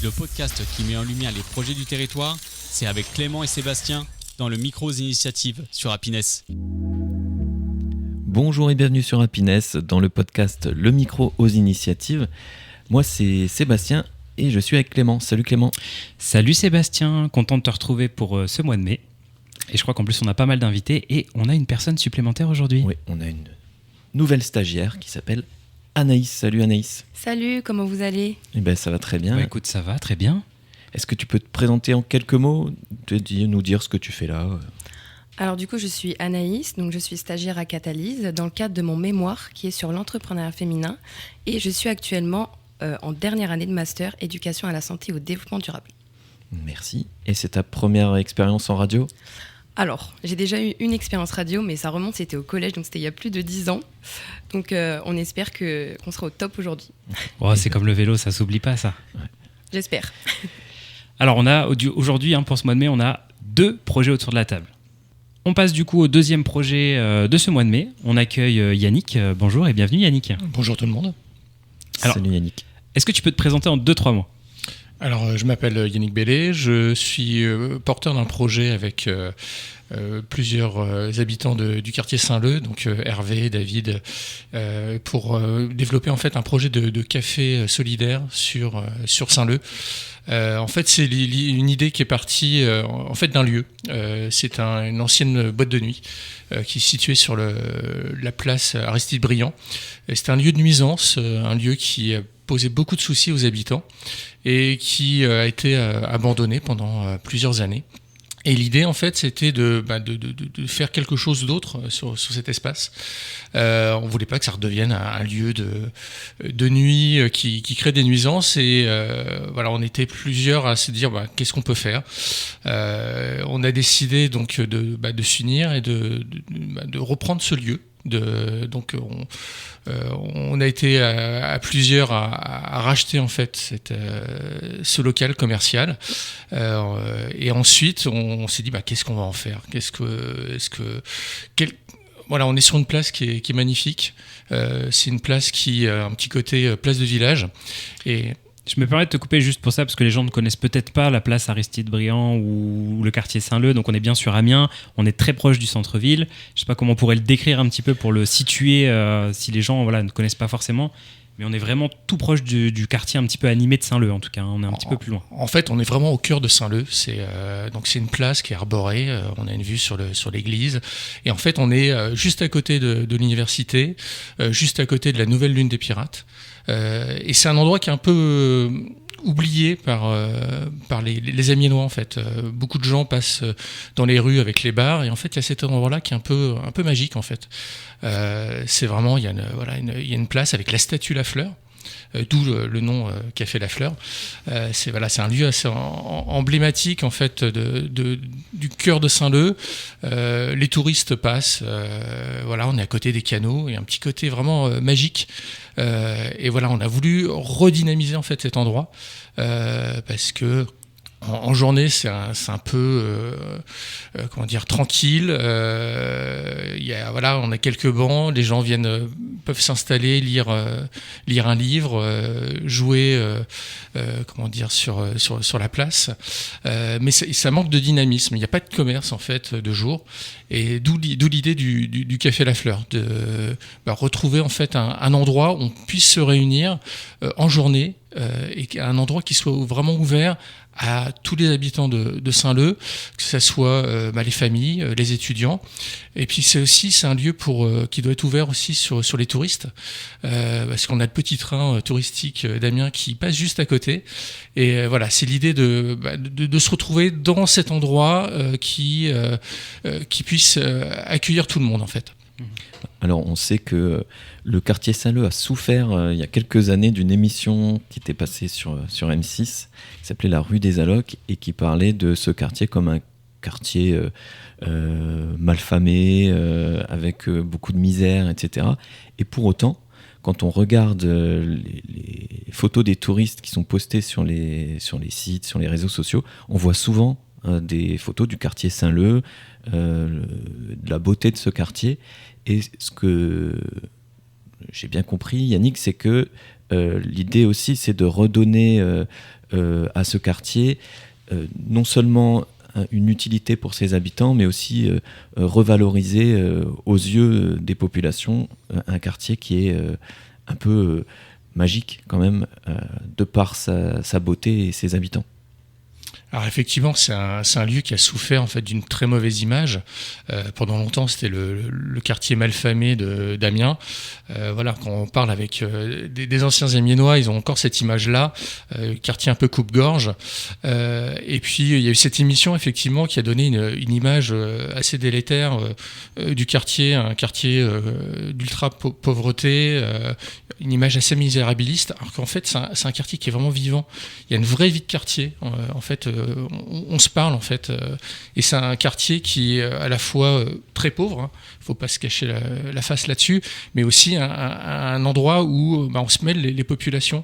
Le podcast qui met en lumière les projets du territoire, c'est avec Clément et Sébastien dans le Micro aux Initiatives sur Happiness. Bonjour et bienvenue sur Happiness dans le podcast Le Micro aux Initiatives. Moi c'est Sébastien et je suis avec Clément. Salut Clément. Salut Sébastien, content de te retrouver pour ce mois de mai. Et je crois qu'en plus on a pas mal d'invités et on a une personne supplémentaire aujourd'hui. Oui, on a une nouvelle stagiaire qui s'appelle Anaïs. Salut Anaïs. Salut, comment vous allez ? Eh ben ça va très bien. Bah, écoute, ça va très bien. Est-ce que tu peux te présenter en quelques mots, nous dire ce que tu fais là ? Alors du coup, je suis Anaïs, donc je suis stagiaire à Catalyse dans le cadre de mon mémoire qui est sur l'entrepreneuriat féminin et je suis actuellement en dernière année de master éducation à la santé et au développement durable. Merci. Et c'est ta première expérience en radio ? Alors, j'ai déjà eu une expérience radio, mais ça remonte, c'était au collège, donc c'était il y a plus de 10 ans. Donc on espère qu'on sera au top aujourd'hui. Oh, c'est comme le vélo, ça s'oublie pas ça. Ouais. J'espère. Alors on a aujourd'hui, pour ce mois de mai, on a 2 projets autour de la table. On passe du coup au deuxième projet de ce mois de mai. On accueille Yannick. Bonjour et bienvenue Yannick. Bonjour tout le monde. Alors, salut Yannick. Est-ce que tu peux te présenter en 2-3 mots ? Alors, je m'appelle Yannick Bellet, je suis porteur d'un projet avec plusieurs habitants du quartier Saint-Leu, donc Hervé, David, pour développer en fait un projet de café solidaire sur Saint-Leu. En fait, c'est une idée qui est partie en fait d'un lieu. C'est une ancienne boîte de nuit qui est située sur la place Aristide Briand. C'est un lieu de nuisance, un lieu qui posait beaucoup de soucis aux habitants et qui a été abandonné pendant plusieurs années. Et l'idée, en fait, c'était de faire quelque chose d'autre sur cet espace. On voulait pas que ça redevienne un lieu de nuit qui crée des nuisances. Et voilà, on était plusieurs à se dire qu'est-ce qu'on peut faire. On a décidé donc de s'unir et de reprendre ce lieu. Donc on a été à plusieurs à racheter en fait ce local commercial et ensuite on s'est dit qu'est-ce qu'on va en faire, voilà, on est sur une place qui est magnifique. C'est une place qui a un petit côté place de village et Je me permets de te couper juste pour ça, parce que les gens ne connaissent peut-être pas la place Aristide Briand ou le quartier Saint-Leu. Donc on est bien sur Amiens, on est très proche du centre-ville. Je ne sais pas comment on pourrait le décrire un petit peu pour le situer si les gens ne connaissent pas forcément. Mais on est vraiment tout proche du quartier un petit peu animé de Saint-Leu en tout cas. On est un petit peu plus loin. En fait, on est vraiment au cœur de Saint-Leu. Donc c'est une place qui est arborée. On a une vue sur l'église. Et en fait, on est juste à côté de l'université, juste à côté de la nouvelle lune des pirates. Et c'est un endroit qui est un peu oublié par les Amiénois en fait. Beaucoup de gens passent dans les rues avec les bars et en fait il y a cet endroit-là qui est un peu magique en fait. C'est vraiment il y a une place avec la statue Lafleur. D'où le nom Café Lafleur. C'est un lieu assez emblématique en fait du cœur de Saint-Leu. Les touristes passent. On est à côté des canaux et un petit côté vraiment magique. Et voilà, on a voulu redynamiser en fait cet endroit parce que en journée, c'est un peu tranquille. On a quelques bancs, les gens peuvent s'installer, lire un livre, jouer sur la place. Mais ça manque de dynamisme. Il n'y a pas de commerce en fait de jour. Et d'où l'idée du Café Lafleur, de retrouver en fait un endroit où on puisse se réunir en journée et un endroit qui soit vraiment ouvert à tous les habitants de Saint-Leu, que ce soit les familles, les étudiants. Et puis c'est un lieu qui doit être ouvert aussi sur les touristes, parce qu'on a le petit train touristique d'Amiens qui passe juste à côté. Et voilà, c'est l'idée de se retrouver dans cet endroit qui puisse accueillir tout le monde en fait. Alors on sait que le quartier Saint-Leu a souffert il y a quelques années d'une émission qui était passée sur M6 qui s'appelait La Rue des Allocs et qui parlait de ce quartier comme un quartier malfamé, avec beaucoup de misère, etc. Et pour autant, quand on regarde les photos des touristes qui sont postées sur les sites, sur les réseaux sociaux, on voit souvent des photos du quartier Saint-Leu, de la beauté de ce quartier. Et ce que j'ai bien compris, Yannick, c'est que l'idée aussi, c'est de redonner à ce quartier non seulement une utilité pour ses habitants, mais aussi revaloriser aux yeux des populations un quartier qui est un peu magique quand même, de par sa beauté et ses habitants. Alors effectivement, c'est un lieu qui a souffert en fait d'une très mauvaise image. Pendant longtemps, c'était le quartier malfamé d'Amiens. Voilà, quand on parle avec des anciens Amiénois, ils ont encore cette image-là, quartier un peu coupe-gorge. Et puis il y a eu cette émission effectivement qui a donné une image assez délétère du quartier, un quartier d'ultra pauvreté, une image assez misérabiliste. Alors qu'en fait, c'est un quartier qui est vraiment vivant. Il y a une vraie vie de quartier. En fait, on se parle en fait, et c'est un quartier qui est à la fois très pauvre, hein, faut pas se cacher la face là-dessus, mais aussi un endroit où on se mêle les populations.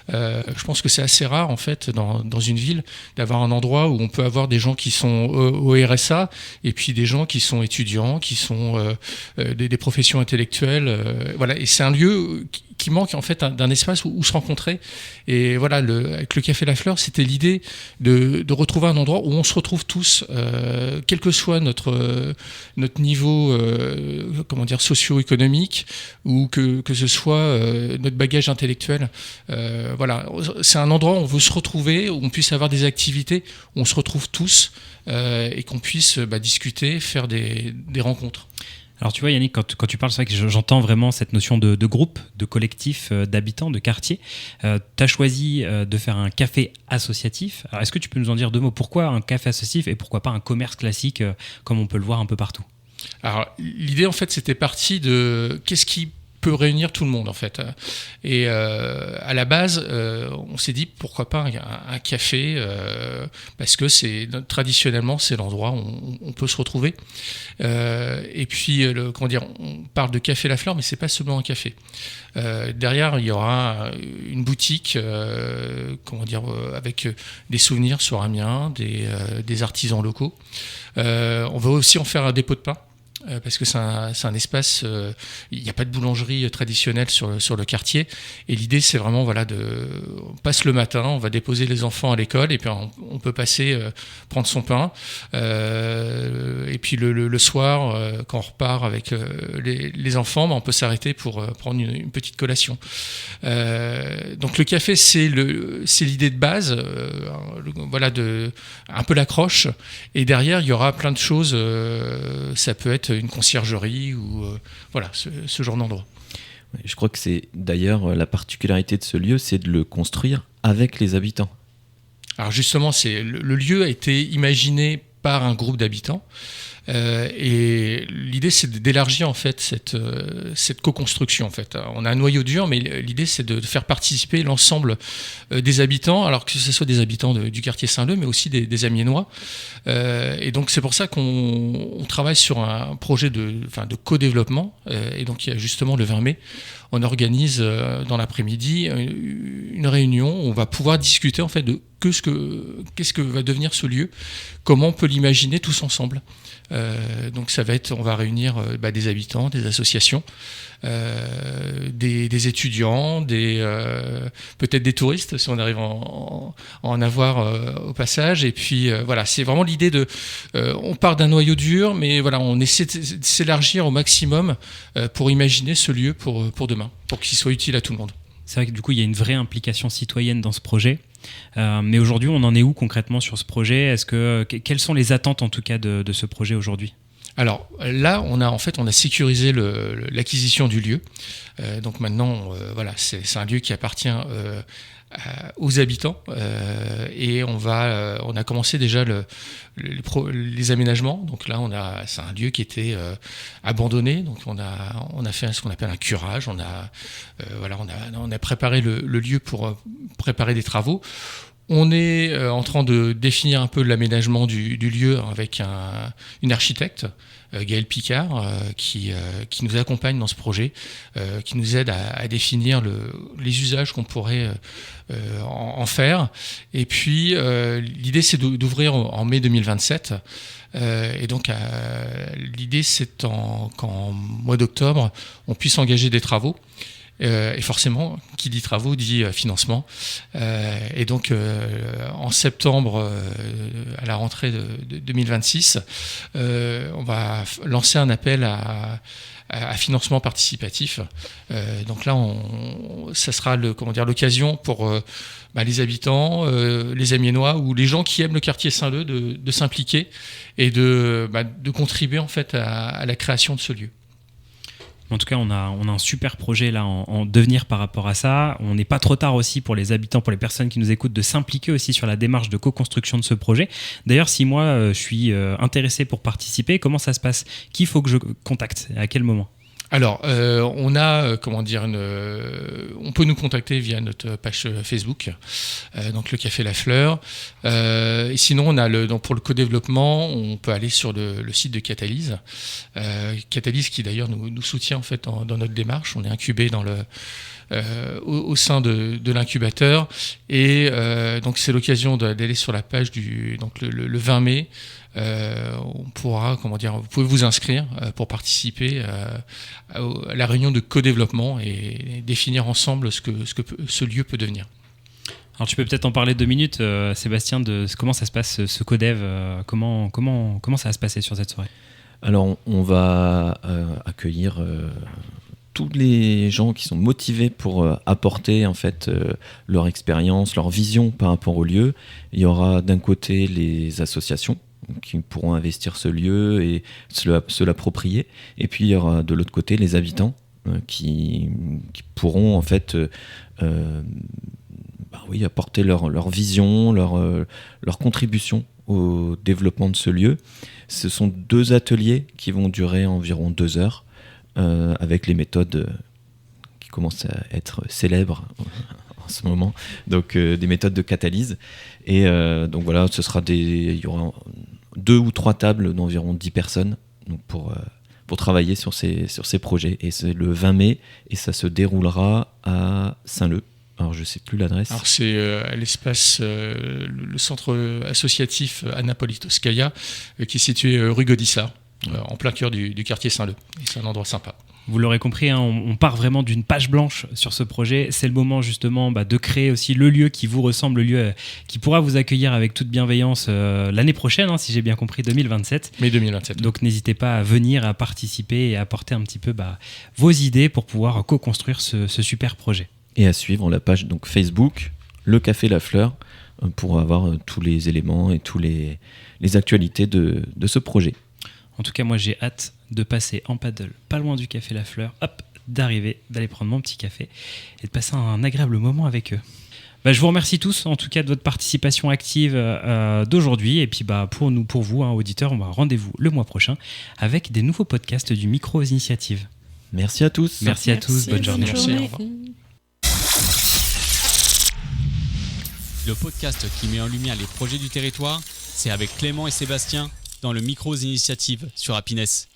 Je pense que c'est assez rare en fait dans une ville d'avoir un endroit où on peut avoir des gens qui sont au RSA et puis des gens qui sont étudiants, qui sont des professions intellectuelles, voilà. Et c'est un lieu qui manque en fait d'un espace où se rencontrer. Et voilà, avec le Café La Fleur, c'était l'idée de retrouver un endroit où on se retrouve tous, quel que soit notre niveau socio-économique, ou que ce soit notre bagage intellectuel. Voilà, c'est un endroit où on veut se retrouver, où on puisse avoir des activités, où on se retrouve tous, et qu'on puisse discuter, faire des rencontres. Alors tu vois Yannick, quand tu parles, c'est vrai que j'entends vraiment cette notion de groupe, de collectif, d'habitants, de quartier. Tu as choisi de faire un café associatif. Alors est-ce que tu peux nous en dire deux mots? Pourquoi un café associatif et pourquoi pas un commerce classique comme on peut le voir un peu partout? Alors l'idée en fait c'était parti de qu'est-ce qui peut réunir tout le monde en fait. Et à la base, on s'est dit pourquoi pas un café, parce que traditionnellement c'est l'endroit où on peut se retrouver. Et puis on parle de Café La Fleur, mais c'est pas seulement un café. Derrière, il y aura une boutique, avec des souvenirs sur Amiens, des artisans locaux. On va aussi en faire un dépôt de pain. Parce que c'est un espace, il n'y a pas de boulangerie traditionnelle sur le quartier, et l'idée c'est vraiment on passe le matin, on va déposer les enfants à l'école et puis on peut passer prendre son pain, et puis le soir quand on repart avec les enfants, on peut s'arrêter pour prendre une petite collation. Donc le café c'est l'idée de base, un peu l'accroche, et derrière il y aura plein de choses, ça peut être une conciergerie ou ce genre d'endroit. Je crois que c'est d'ailleurs la particularité de ce lieu, c'est de le construire avec les habitants. Alors justement, le lieu a été imaginé par un groupe d'habitants, et l'idée c'est d'élargir en fait cette co-construction en fait. On a un noyau dur, mais l'idée c'est de faire participer l'ensemble des habitants, alors que ce soit des habitants du quartier Saint-Leu, mais aussi des Amiénois. Et donc c'est pour ça qu'on travaille sur un projet de co-développement, et donc il y a justement le 20 mai, on organise dans l'après-midi une réunion où on va pouvoir discuter en fait de qu'est-ce que va devenir ce lieu, comment on peut l'imaginer tous ensemble. Donc on va réunir des habitants, des associations, des étudiants, peut-être des touristes si on arrive à en avoir au passage. Et puis c'est vraiment l'idée on part d'un noyau dur, mais on essaie de s'élargir au maximum pour imaginer ce lieu pour demain, pour qu'il soit utile à tout le monde. C'est vrai que du coup il y a une vraie implication citoyenne dans ce projet. Mais aujourd'hui, on en est où concrètement sur ce projet? Quelles sont les attentes en tout cas de ce projet aujourd'hui? Alors là, on a sécurisé l'acquisition du lieu. Donc maintenant, c'est un lieu qui appartient aux habitants, et on a commencé déjà les aménagements. Donc là, c'est un lieu qui était abandonné. Donc on a fait ce qu'on appelle un curage. On a préparé le lieu pour préparer des travaux. On est en train de définir un peu l'aménagement du lieu avec une architecte Gaël Picard, qui nous accompagne dans ce projet, qui nous aide à définir les usages qu'on pourrait en faire. Et puis, l'idée, c'est d'ouvrir en mai 2027. Et donc, l'idée, c'est qu'en mois d'octobre, on puisse engager des travaux. Et forcément, qui dit travaux dit financement. Et donc, en septembre, à la rentrée de 2026, on va lancer un appel à financement participatif. Donc là, ça sera l'occasion pour les habitants, les Amiénois ou les gens qui aiment le quartier Saint-Leu de s'impliquer et de contribuer en fait à la création de ce lieu. En tout cas, on a un super projet là en devenir par rapport à ça. On n'est pas trop tard aussi pour les habitants, pour les personnes qui nous écoutent, de s'impliquer aussi sur la démarche de co-construction de ce projet. D'ailleurs, si moi je suis intéressé pour participer, comment ça se passe ? Qui faut que je contacte ? À quel moment ? Alors, on a, on peut nous contacter via notre page Facebook, donc le Café La Fleur. Et sinon, on a pour le co-développement, on peut aller sur le site de Catalyse. Catalyse qui d'ailleurs nous soutient en fait dans notre démarche. On est incubé au sein de l'incubateur. Et donc, c'est l'occasion d'aller sur la page le 20 mai. On pourra, vous pouvez vous inscrire pour participer à la réunion de co-développement et définir ensemble ce que ce lieu peut devenir. Alors tu peux peut-être en parler 2 minutes, Sébastien, de comment ça se passe ce co-dev, comment ça va se passer sur cette soirée ? Alors on va accueillir tous les gens qui sont motivés pour apporter en fait leur expérience, leur vision par rapport au lieu. Il y aura d'un côté les associations qui pourront investir ce lieu et se l'approprier. Et puis il y aura de l'autre côté les habitants qui pourront en fait apporter leur vision, leur contribution au développement de ce lieu. Ce sont 2 ateliers qui vont durer environ 2 heures avec les méthodes qui commencent à être célèbres en ce moment, donc des méthodes de catalyse. Et donc voilà, il y aura 2 ou 3 tables d'environ 10 personnes donc pour travailler sur ces projets. Et c'est le 20 mai et ça se déroulera à Saint-Leu. Alors je ne sais plus l'adresse. Alors c'est à l'espace, le centre associatif Anna Politkovskaya qui est situé rue Gaudissart, en plein cœur du quartier Saint-Leu. Et c'est un endroit sympa. Vous l'aurez compris, hein, on part vraiment d'une page blanche sur ce projet. C'est le moment justement de créer aussi le lieu qui vous ressemble, le lieu qui pourra vous accueillir avec toute bienveillance l'année prochaine, hein, si j'ai bien compris, 2027. Mai 2027. Donc n'hésitez pas à venir, à participer et à apporter un petit peu vos idées pour pouvoir co-construire ce super projet. Et à suivre la page donc Facebook, le Café La Fleur, pour avoir tous les éléments et tous les actualités de ce projet. En tout cas, moi j'ai hâte de passer en paddle pas loin du Café La Fleur, d'arriver, d'aller prendre mon petit café et de passer un agréable moment avec eux. Je vous remercie tous en tout cas de votre participation active d'aujourd'hui. Et puis pour vous, auditeurs, on va rendez-vous le mois prochain avec des nouveaux podcasts du Micro aux Initiatives. Merci à tous. Merci à tous, bonne journée. Merci, au revoir. Le podcast qui met en lumière les projets du territoire, c'est avec Clément et Sébastien dans le Micro aux Initiatives sur Happiness.